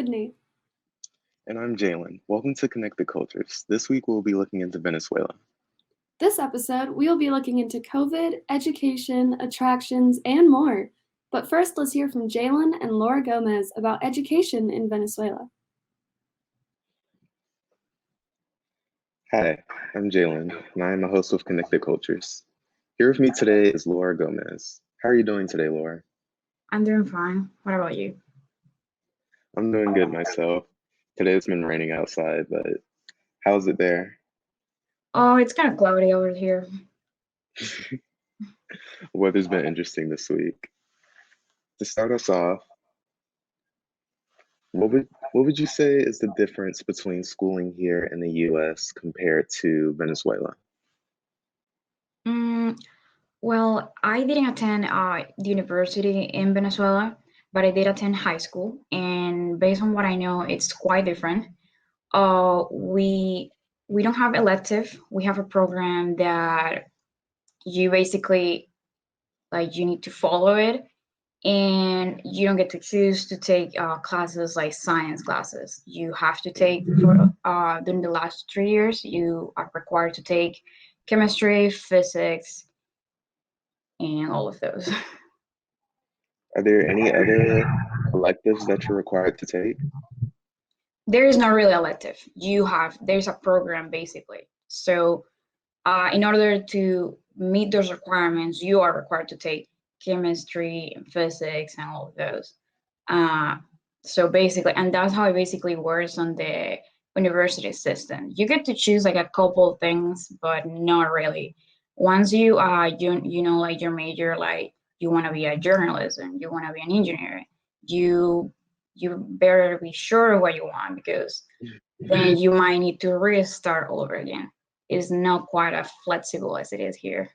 Sydney. And I'm Jalen. Welcome to Connected Cultures. This week we'll be looking into Venezuela. This episode, we'll be looking into COVID, education, attractions, and more. But first, let's hear from Jalen and Laura Gomez about education in Venezuela. Hi, I'm Jalen, and I am a host of Connected Cultures. Here with me today is Laura Gomez. How are you doing today, Laura? I'm doing fine. What about you? I'm doing good myself. Today it's been raining outside, but how's it there? Oh, it's kind of cloudy over here. Weather's been interesting this week. To start us off, what would you say is the difference between schooling here in the US compared to Venezuela? Well, I didn't attend the university in Venezuela, but I did attend high school, and based on what I know, it's quite different. We don't have elective. We have a program that you basically you need to follow it, and you don't get to choose to take classes like science classes. You have to take for during the last 3 years. You are required to take chemistry, physics, and all of those. Are there any other electives that you're required to take? There is not really elective. There's a program basically. So in order to meet those requirements, you are required to take chemistry and physics and all of those. So basically, and that's how it basically works on the university system. You get to choose like a couple things, but not really. Once you know like your major, like you want to be a journalism, you want to be an engineer, you better be sure what you want, because then you might need to restart all over again. It's not quite as flexible as it is here.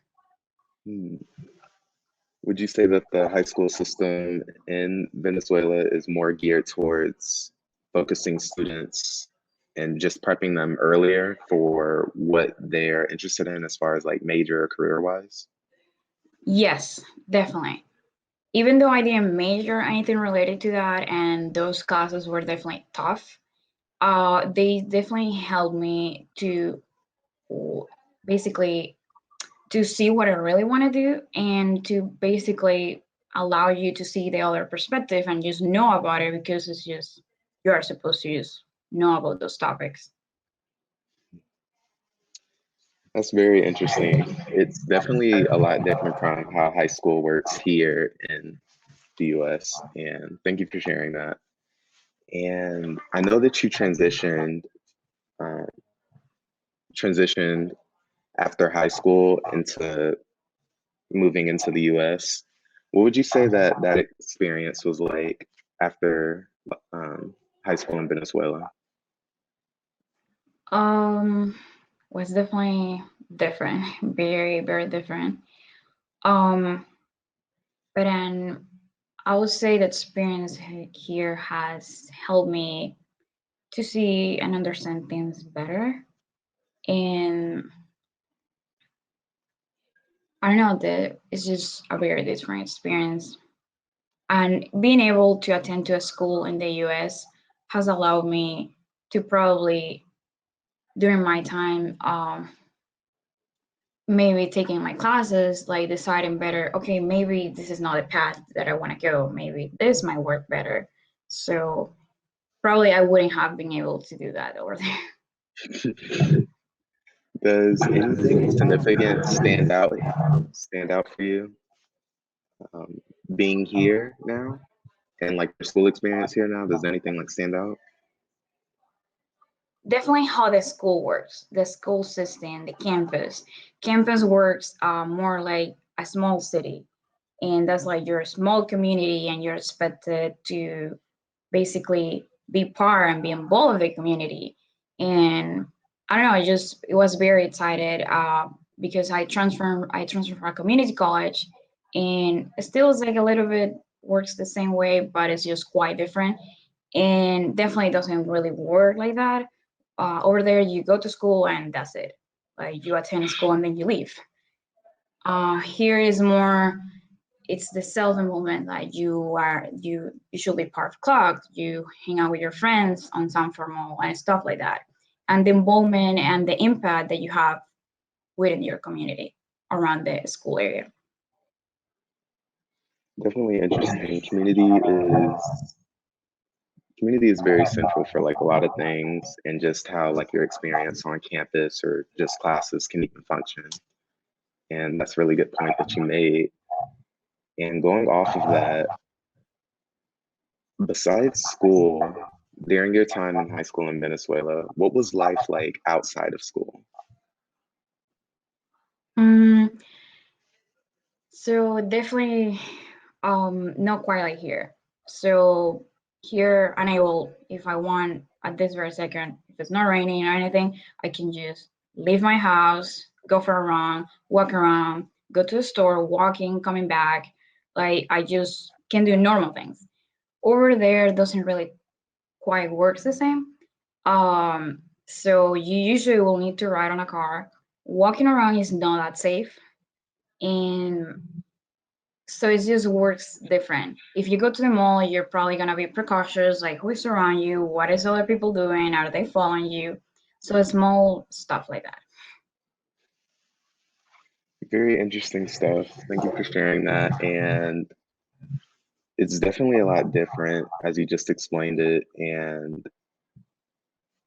Would you say that the high school system in Venezuela is more geared towards focusing students and just prepping them earlier for what they're interested in as far as like major or career wise? Yes, definitely. Even though I didn't major anything related to that, and those classes were definitely tough, they definitely helped me to basically to see what I really want to do, and to basically allow you to see the other perspective and just know about it, because it's just you are supposed to just know about those topics. That's very interesting. It's definitely a lot different from how high school works here in the US. And thank you for sharing that. And I know that you um, transitioned after high school into moving into the US. What would you say that that experience was like after high school in Venezuela? Um, was definitely different, very, very different. Um, but then I would say the experience here has helped me to see and understand things better. And I don't know, that it's just a very different experience. And being able to attend to a school in the US has allowed me to probably, during my time, maybe taking my classes, like deciding better, okay, maybe this is not the path that I want to go. Maybe this might work better. So probably I wouldn't have been able to do that over there. Does anything significant stand out for you um, being here now and like your school experience here now? Does anything like stand out? Definitely how the school works, the school system, the campus. Campus works more like a small city, and that's like you're a small community, and you're expected to basically be part and be involved in the community. And I don't know, it was very excited because I transferred from a community college, and it still is like a little bit works the same way, but it's just quite different, and definitely doesn't really work like that. Over there, you go to school and that's it. Like you attend school and then you leave. Here is more. it's the self-involvement that you should be part of clubs, you hang out with your friends on some formal and stuff like that, and the involvement and the impact that you have within your community around the school area. Definitely interesting. Community is very central for like a lot of things, and just how like your experience on campus or just classes can even function. And that's a really good point that you made. And going off of that, besides school, during your time in high school in Venezuela, what was life like outside of school? Mm, so definitely not quite like here. So here, and I will, if I want at this very second, if it's not raining or anything, I can just leave my house, go for a run, walk around, go to the store, walking, coming back. Like I just can do normal things. Over there doesn't really quite works the same. So you usually will need to ride on a car. Walking around is not that safe, and so it just works different. If you go to the mall, you're probably gonna be precautious, like who's around you, what is other people doing, are they following you? So small stuff like that. Very interesting stuff. Thank you for sharing that. And it's definitely a lot different as you just explained it. And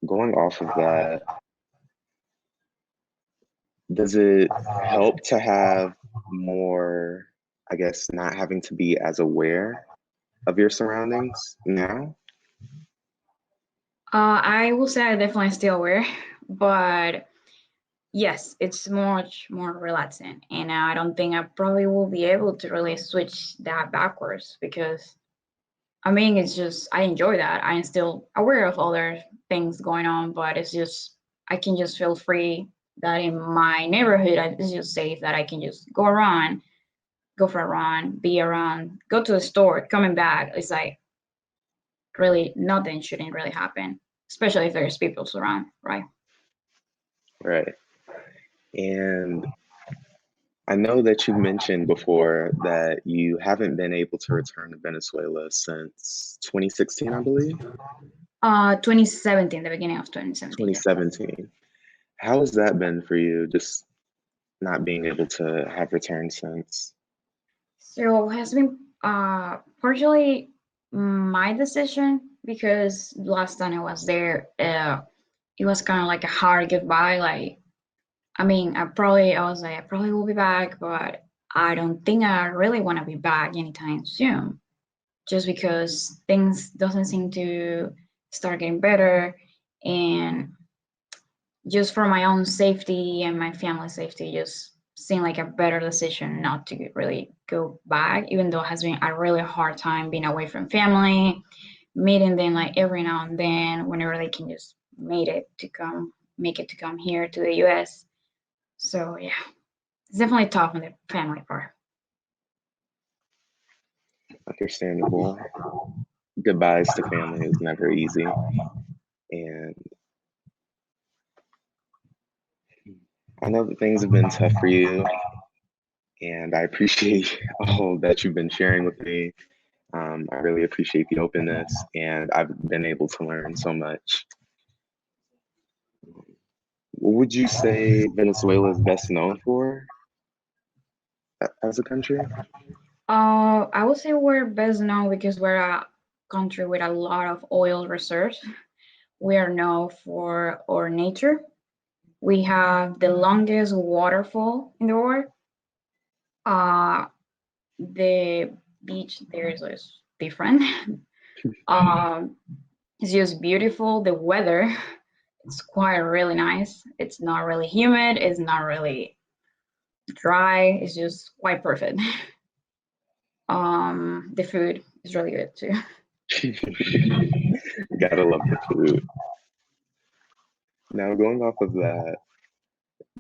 going off of that, does it help to have more, I guess, not having to be as aware of your surroundings now? I will say I definitely still aware, but yes, it's much more relaxing. And I don't think I probably will be able to really switch that backwards because I mean, it's just, I enjoy that. I'm still aware of other things going on, but it's just, I can just feel free that in my neighborhood, it's just safe that I can just go around, go for a run, be around, go to the store, coming back. It's like really nothing shouldn't really happen, especially if there's people around, right? Right. And I know that you mentioned before that you haven't been able to return to Venezuela since 2016, I believe. 2017, the beginning of 2017. 2017. How has that been for you, just not being able to have returned since? So it has been partially my decision because last time I was there, it was kind of like a hard goodbye. Like, I mean, I was like, I probably will be back, but I don't think I really want to be back anytime soon, just because things doesn't seem to start getting better, and just for my own safety and my family's safety, just seemed like a better decision not to really go back, even though it has been a really hard time being away from family, meeting them like every now and then whenever they can just make it to come here to the US. So yeah, it's definitely tough on the family part. Understandable. Goodbyes to family is never easy. And I know that things have been tough for you, and I appreciate all that you've been sharing with me. I really appreciate the openness, and I've been able to learn so much. What would you say Venezuela is best known for as a country? I would say we're best known because we're a country with a lot of oil reserves. We are known for our nature. We have the longest waterfall in the world. Uh, the beach there is different. um, it's just beautiful. The weather, it's quite really nice. It's not really humid. It's not really dry. It's just quite perfect. The food is really good too. Gotta love the food. Now, going off of that,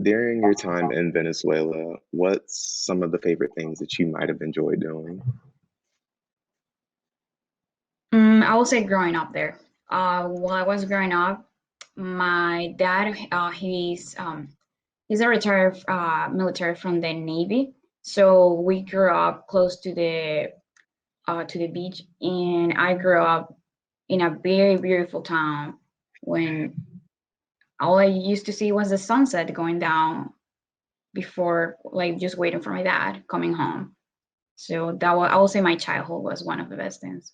during your time in Venezuela, what's some of the favorite things that you might have enjoyed doing? I will say growing up there. While I was growing up, my dad, he's a retired military from the Navy. So we grew up close to the beach, and I grew up in a very beautiful town when all I used to see was the sunset going down before, like, just waiting for my dad coming home. So I will say my childhood was one of the best things.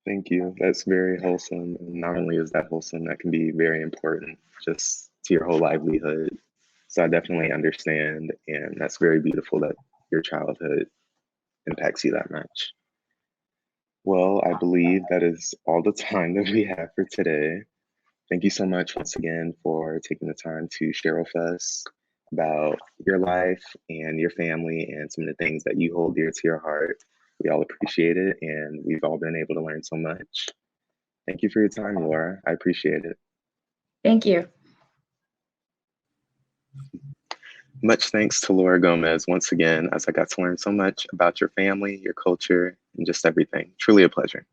Thank you. That's very wholesome. And not only is that wholesome, that can be very important just to your whole livelihood. So I definitely understand. And that's very beautiful that your childhood impacts you that much. Well, I believe that is all the time that we have for today. Thank you so much once again for taking the time to share with us about your life and your family and some of the things that you hold dear to your heart. We all appreciate it, and we've all been able to learn so much. Thank you for your time, Laura. I appreciate it. Thank you. Much thanks to Laura Gomez once again, as I got to learn so much about your family, your culture, and just everything. Truly a pleasure.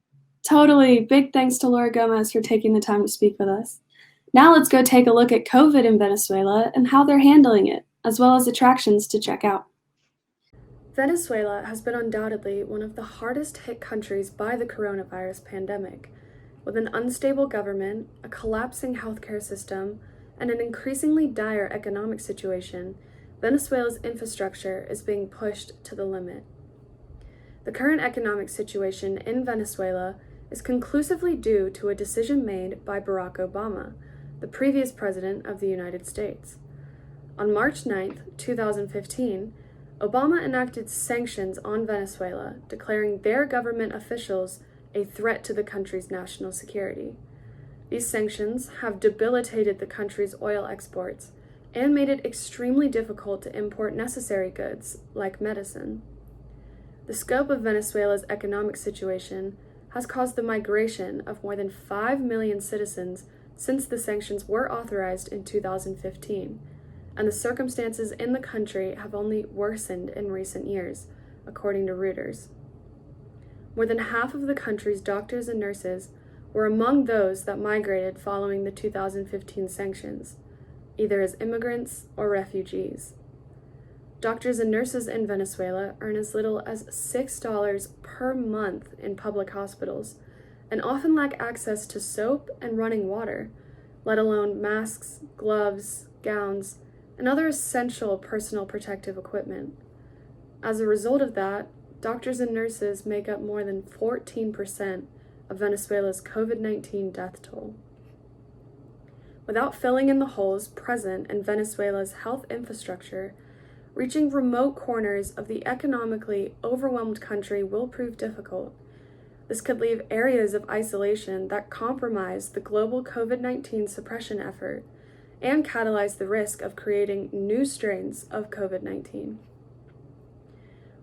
Totally. Big thanks to Laura Gomez for taking the time to speak with us. Now let's go take a look at COVID in Venezuela and how they're handling it, as well as attractions to check out. Venezuela has been undoubtedly one of the hardest hit countries by the coronavirus pandemic. With an unstable government, a collapsing healthcare system, and an increasingly dire economic situation, Venezuela's infrastructure is being pushed to the limit. The current economic situation in Venezuela is conclusively due to a decision made by Barack Obama, the previous president of the United States. On March 9, 2015, Obama enacted sanctions on Venezuela, declaring their government officials a threat to the country's national security. These sanctions have debilitated the country's oil exports and made it extremely difficult to import necessary goods, like medicine. The scope of Venezuela's economic situation has caused the migration of more than 5 million citizens since the sanctions were authorized in 2015, and the circumstances in the country have only worsened in recent years, according to Reuters. More than half of the country's doctors and nurses were among those that migrated following the 2015 sanctions, either as immigrants or refugees. Doctors and nurses in Venezuela earn as little as $6 per month in public hospitals and often lack access to soap and running water, let alone masks, gloves, gowns, and other essential personal protective equipment. As a result of that, doctors and nurses make up more than 14% of Venezuela's COVID-19 death toll. Without filling in the holes present in Venezuela's health infrastructure, reaching remote corners of the economically overwhelmed country will prove difficult. This could leave areas of isolation that compromise the global COVID-19 suppression effort and catalyze the risk of creating new strains of COVID-19.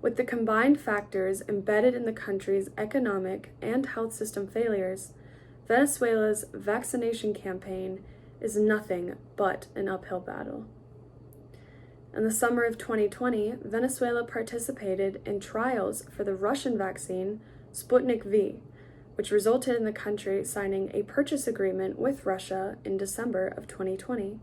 With the combined factors embedded in the country's economic and health system failures, Venezuela's vaccination campaign is nothing but an uphill battle. In the summer of 2020, Venezuela participated in trials for the Russian vaccine Sputnik V, which resulted in the country signing a purchase agreement with Russia in December of 2020.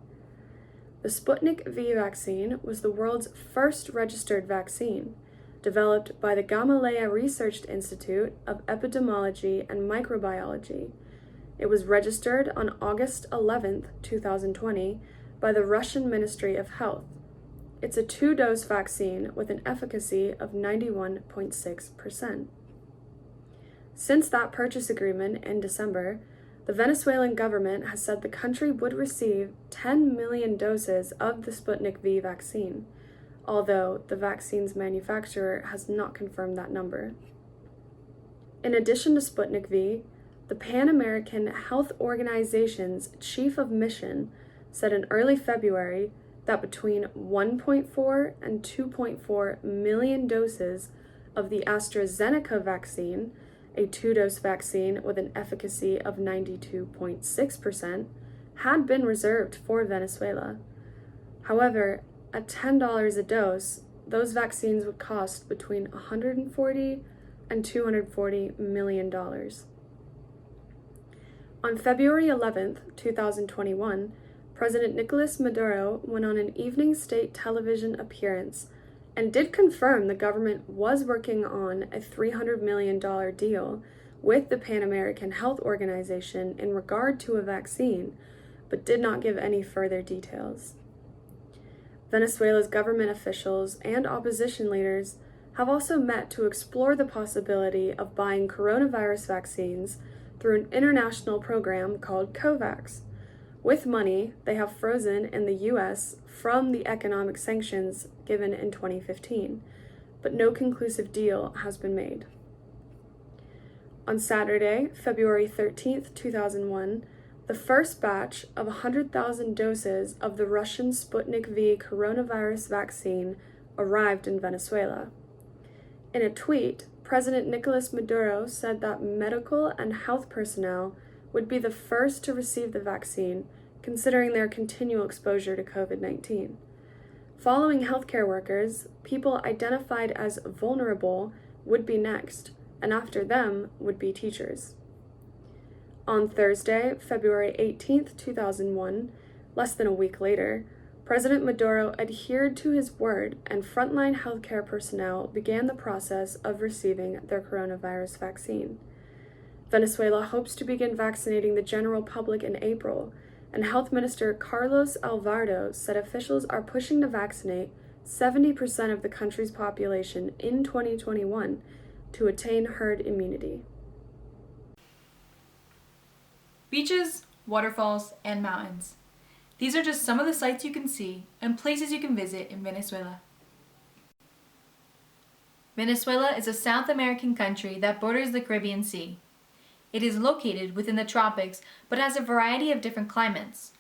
The Sputnik V vaccine was the world's first registered vaccine, developed by the Gamaleya Research Institute of Epidemiology and Microbiology. It was registered on August 11, 2020, by the Russian Ministry of Health. It's a 2-dose vaccine with an efficacy of 91.6%. Since that purchase agreement in December, the Venezuelan government has said the country would receive 10 million doses of the Sputnik V vaccine, although the vaccine's manufacturer has not confirmed that number. In addition to Sputnik V, the Pan American Health Organization's chief of mission said in early February that between 1.4 and 2.4 million doses of the AstraZeneca vaccine, a 2-dose vaccine with an efficacy of 92.6%, had been reserved for Venezuela. However, at $10 a dose, those vaccines would cost between $140 and $240 million. On February 11, 2021, President Nicolas Maduro went on an evening state television appearance and did confirm the government was working on a $300 million deal with the Pan American Health Organization in regard to a vaccine, but did not give any further details. Venezuela's government officials and opposition leaders have also met to explore the possibility of buying coronavirus vaccines through an international program called COVAX. With money they have frozen in the US from the economic sanctions given in 2015, but no conclusive deal has been made. On Saturday, February 13th, 2001, the first batch of 100,000 doses of the Russian Sputnik V coronavirus vaccine arrived in Venezuela. In a tweet, President Nicolas Maduro said that medical and health personnel would be the first to receive the vaccine, considering their continual exposure to COVID-19. Following healthcare workers, people identified as vulnerable would be next, and after them would be teachers. On Thursday, February 18th, 2001, less than a week later, President Maduro adhered to his word and frontline healthcare personnel began the process of receiving their coronavirus vaccine. Venezuela hopes to begin vaccinating the general public in April, and Health Minister Carlos Alvarado said officials are pushing to vaccinate 70% of the country's population in 2021 to attain herd immunity. Beaches, waterfalls, and mountains. These are just some of the sights you can see and places you can visit in Venezuela. Venezuela is a South American country that borders the Caribbean Sea. It is located within the tropics but has a variety of different climates.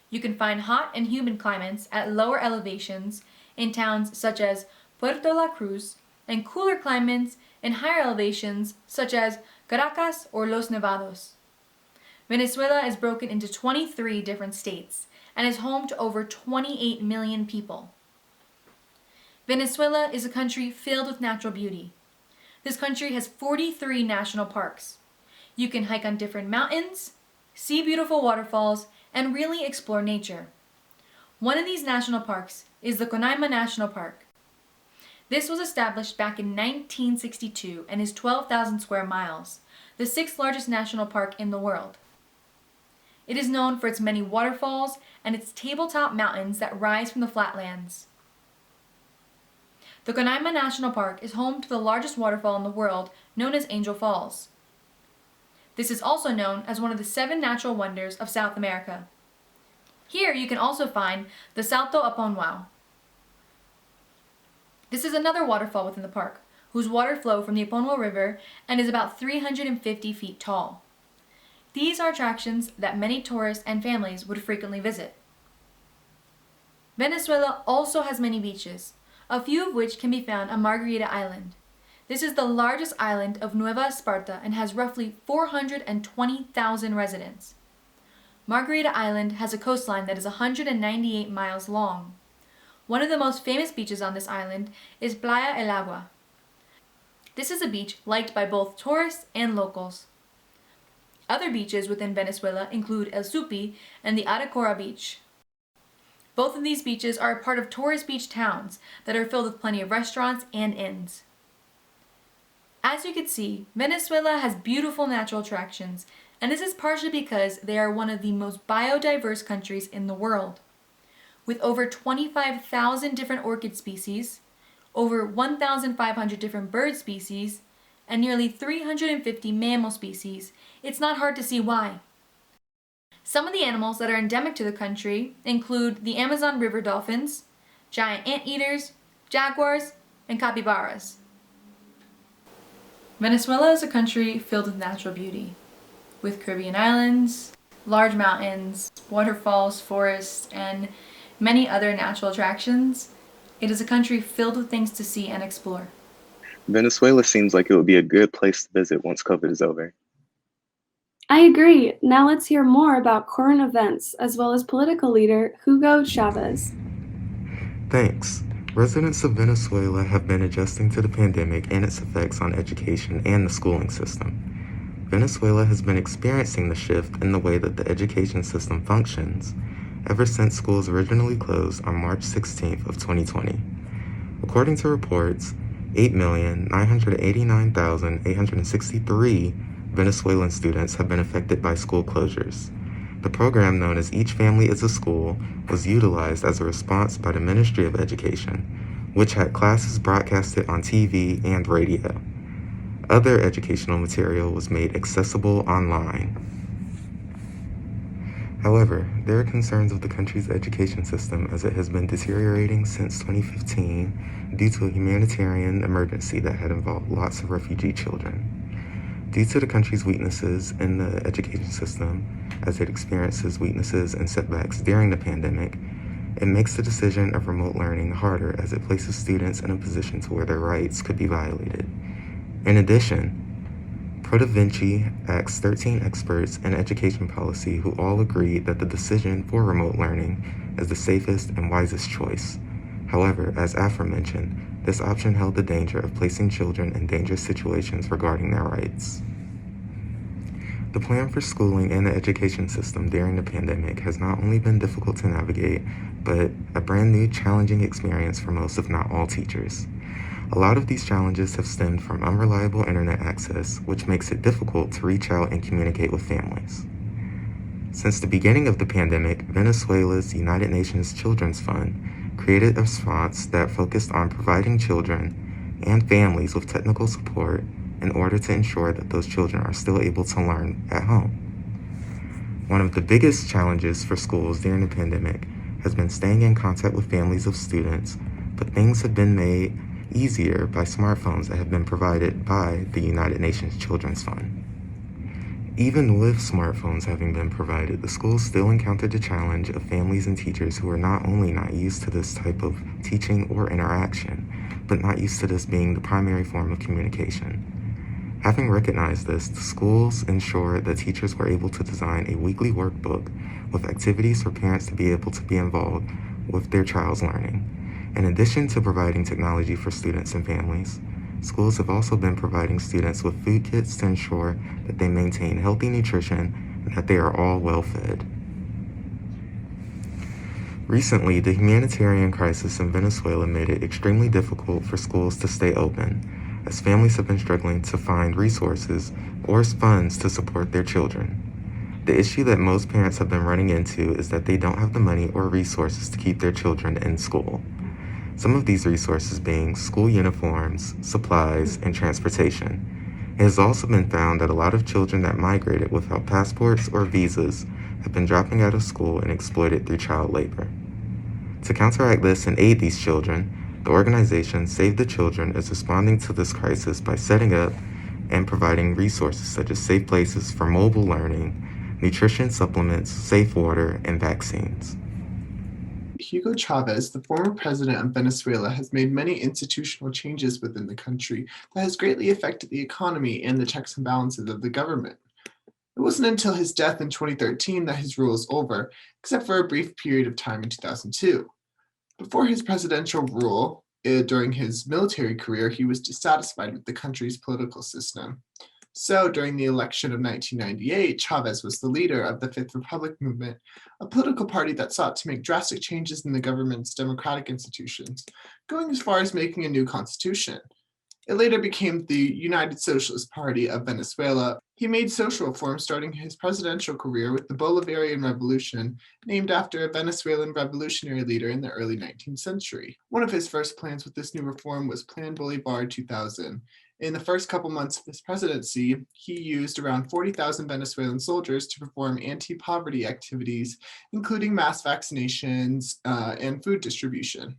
You can find hot and humid climates at lower elevations in towns such as Puerto La Cruz and cooler climates in higher elevations such as Caracas or Los Nevados. Venezuela is broken into 23 different states and is home to over 28 million people. Venezuela is a country filled with natural beauty. This country has 43 national parks. You can hike on different mountains, see beautiful waterfalls, and really explore nature. One of these national parks is the Conaima National Park. This was established back in 1962 and is 12,000 square miles, the sixth largest national park in the world. It is known for its many waterfalls and its tabletop mountains that rise from the flatlands. The Conaima National Park is home to the largest waterfall in the world, known as Angel Falls. This is also known as one of the 7 natural wonders of South America. Here you can also find the Salto Aponwao. This is another waterfall within the park, whose water flow from the Aponwao River and is about 350 feet tall. These are attractions that many tourists and families would frequently visit. Venezuela also has many beaches, a few of which can be found on Margarita Island. This is the largest island of Nueva Esparta and has roughly 420,000 residents. Margarita Island has a coastline that is 198 miles long. One of the most famous beaches on this island is Playa El Agua. This is a beach liked by both tourists and locals. Other beaches within Venezuela include El Supi and the Aracora Beach. Both of these beaches are a part of tourist beach towns that are filled with plenty of restaurants and inns. As you can see, Venezuela has beautiful natural attractions, and this is partially because they are one of the most biodiverse countries in the world. With over 25,000 different orchid species, over 1,500 different bird species, and nearly 350 mammal species, it's not hard to see why. Some of the animals that are endemic to the country include the Amazon river dolphins, giant anteaters, jaguars, and capybaras. Venezuela is a country filled with natural beauty, with Caribbean islands, large mountains, waterfalls, forests, and many other natural attractions. It is a country filled with things to see and explore. Venezuela seems like it would be a good place to visit once COVID is over. I agree. Now let's hear more about current events as well as political leader Hugo Chavez. Thanks. Residents of Venezuela have been adjusting to the pandemic and its effects on education and the schooling system. Venezuela has been experiencing the shift in the way that the education system functions. ever since schools originally closed on March 16th of 2020. According to reports, 8,989,863 Venezuelan students have been affected by school closures. The program known as Each Family is a School was utilized as a response by the Ministry of Education, which had classes broadcasted on TV and radio. Other educational material was made accessible online. However, there are concerns of the country's education system as it has been deteriorating since 2015 due to a humanitarian emergency that had involved lots of refugee children. Due to the country's weaknesses in the education system, as it experiences weaknesses and setbacks during the pandemic, it makes the decision of remote learning harder as it places students in a position to where their rights could be violated. In addition, Pro Da Vinci asked 13 experts in education policy who all agreed that the decision for remote learning is the safest and wisest choice. However, as aforementioned, this option held the danger of placing children in dangerous situations regarding their rights. The plan for schooling and the education system during the pandemic has not only been difficult to navigate, but a brand new challenging experience for most, if not all, teachers. A lot of these challenges have stemmed from unreliable internet access, which makes it difficult to reach out and communicate with families. Since the beginning of the pandemic, Venezuela's United Nations Children's Fund created a response that focused on providing children and families with technical support in order to ensure that those children are still able to learn at home. One of the biggest challenges for schools during the pandemic has been staying in contact with families of students, but things have been made easier by smartphones that have been provided by the United Nations Children's Fund. Even with smartphones having been provided, the schools still encountered the challenge of families and teachers who are not only not used to this type of teaching or interaction, but not used to this being the primary form of communication. Having recognized this, the schools ensured that teachers were able to design a weekly workbook with activities for parents to be able to be involved with their child's learning. In addition to providing technology for students and families, schools have also been providing students with food kits to ensure that they maintain healthy nutrition and that they are all well fed. Recently, the humanitarian crisis in Venezuela made it extremely difficult for schools to stay open, as families have been struggling to find resources or funds to support their children. The issue that most parents have been running into is that they don't have the money or resources to keep their children in school. Some of these resources being school uniforms, supplies, and transportation. It has also been found that a lot of children that migrated without passports or visas have been dropping out of school and exploited through child labor. To counteract this and aid these children, the organization Save the Children is responding to this crisis by setting up and providing resources such as safe places for mobile learning, nutrition supplements, safe water, and vaccines. Hugo Chavez, the former president of Venezuela, has made many institutional changes within the country that has greatly affected the economy and the checks and balances of the government. It wasn't until his death in 2013 that his rule was over, except for a brief period of time in 2002. Before his presidential rule, during his military career, he was dissatisfied with the country's political system. So during the election of 1998, Chavez was the leader of the Fifth Republic movement, a political party that sought to make drastic changes in the government's democratic institutions, going as far as making a new constitution. It later became the United Socialist Party of Venezuela. He made social reforms starting his presidential career with the Bolivarian Revolution, named after a Venezuelan revolutionary leader in the early 19th century. One of his first plans with this new reform was Plan Bolivar 2000. In the first couple months of his presidency, he used around 40,000 Venezuelan soldiers to perform anti-poverty activities, including mass vaccinations and food distribution.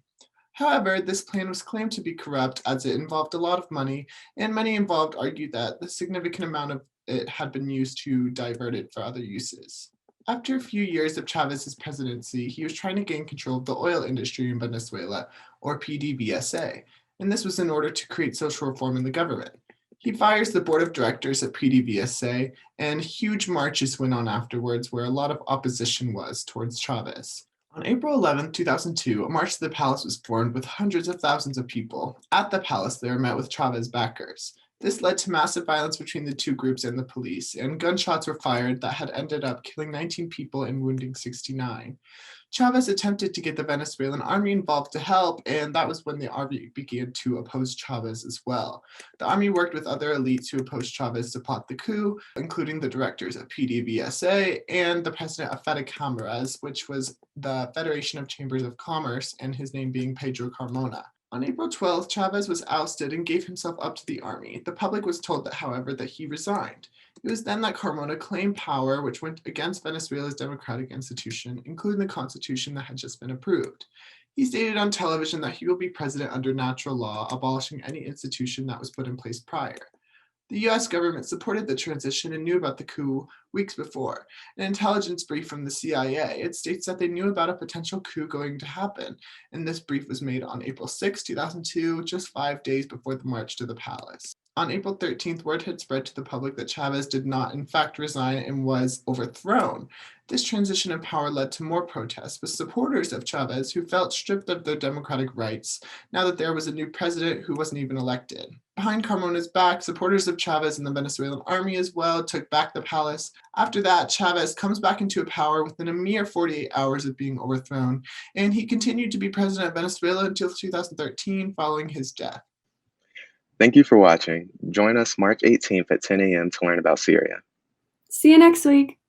However, this plan was claimed to be corrupt as it involved a lot of money, and many involved argued that the significant amount of it had been used to divert it for other uses. After a few years of Chavez's presidency, he was trying to gain control of the oil industry in Venezuela, or PDVSA, and this was in order to create social reform in the government. He fires the board of directors at PDVSA, and huge marches went on afterwards where a lot of opposition was towards Chavez. On April 11, 2002, a march to the palace was formed with hundreds of thousands of people. At the palace, they were met with Chavez backers. This led to massive violence between the two groups and the police, and gunshots were fired that had ended up killing 19 people and wounding 69. Chavez attempted to get the Venezuelan army involved to help, and that was when the army began to oppose Chavez as well. The army worked with other elites who opposed Chavez to plot the coup, including the directors of PDVSA and the president of Fede Cámaras, which was the Federation of Chambers of Commerce, and his name being Pedro Carmona. On April 12th, Chavez was ousted and gave himself up to the army. The public was told that, however, that he resigned. It was then that Carmona claimed power, which went against Venezuela's democratic institution, including the constitution that had just been approved. He stated on television that he will be president under natural law, abolishing any institution that was put in place prior. The US government supported the transition and knew about the coup weeks before. An intelligence brief from the CIA, it states that they knew about a potential coup going to happen, and this brief was made on April 6, 2002, just 5 days before the march to the palace. On April 13th, word had spread to the public that Chavez did not, in fact, resign and was overthrown. This transition of power led to more protests with supporters of Chavez who felt stripped of their democratic rights now that there was a new president who wasn't even elected. Behind Carmona's back, supporters of Chavez and the Venezuelan army as well took back the palace. After that, Chavez comes back into power within a mere 48 hours of being overthrown, and he continued to be president of Venezuela until 2013 following his death. Thank you for watching. Join us March 18th at 10 a.m. to learn about Syria. See you next week.